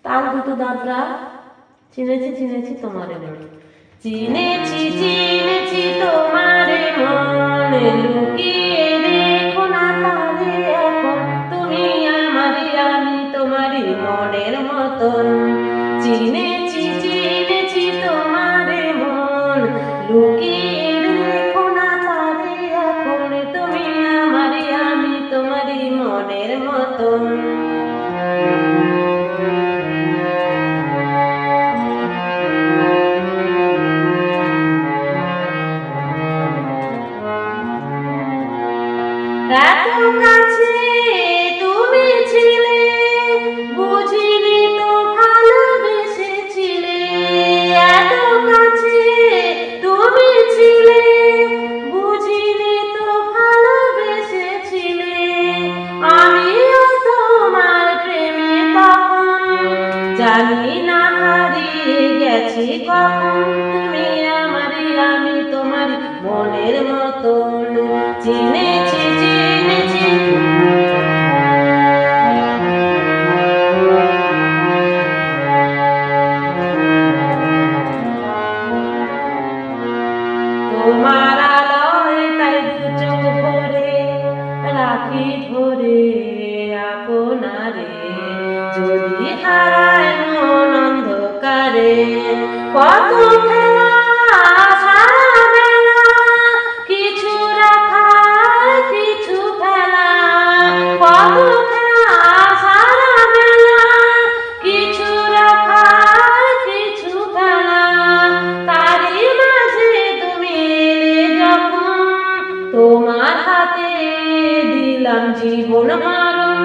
তাল দুটো দাদরা চিনেছি চিনেছি তোমারে মন, চিনেছি চিনেছি তোমারে মন, লুকিয়ে রেখো না তারে এখন, তুমি আমারে আমি তোমারই মনের মতন। চিনেছি চিনেছি তোমারে মন, লুকিয়ে রেখো না তারে এখন, তুমি আমারে আমি তোমারই মনের মতন। এত কাছে তুমি ছিলে, বুঝিনি তো ভালোবেসেছিলে। এত কাছে তুমি ছিলে, বুঝিনি তো ভালোবেসেছিলে। আমিও তোমার প্রেমে তখন, জানি না হারিয়ে গেছি কখন, তুমি আমারই আমি তোমার মনের মতন। চিনেছি চিনেছি তোমার আলোয় তাই দু চোখ ভরে রাখি ধরে আপনারে, যদি হারায় মন অন্ধকারে। কত খেলা সারা বেলা, কিছু রাখা কিছু ফেলা। কত খেলা সারা বেলা, কিছু রাখা কিছু ফেলা। তারই মাঝে তুমি এলে যখন, তোমার হাতে দিলাম জীবন মরণ।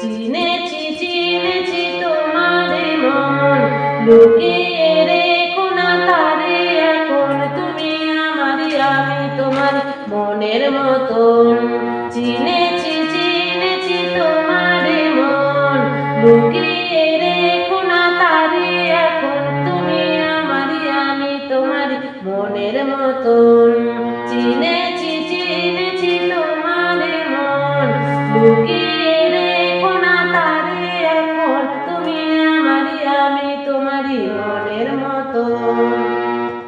চিনেছি চিনেছি তোমারে মন, লুকিয়ে রেখো না তারে এখন, তুমি আমারই আমি তোমার মনের মতন। চিনেছি চিনেছি তোমারে মন, লুকিয়ে রেখো না তারে এখন, তুমি আমারই আমি তোমার মনের মতন। চিনেছি চিনেছি তোমারে মন, লুকিয়ে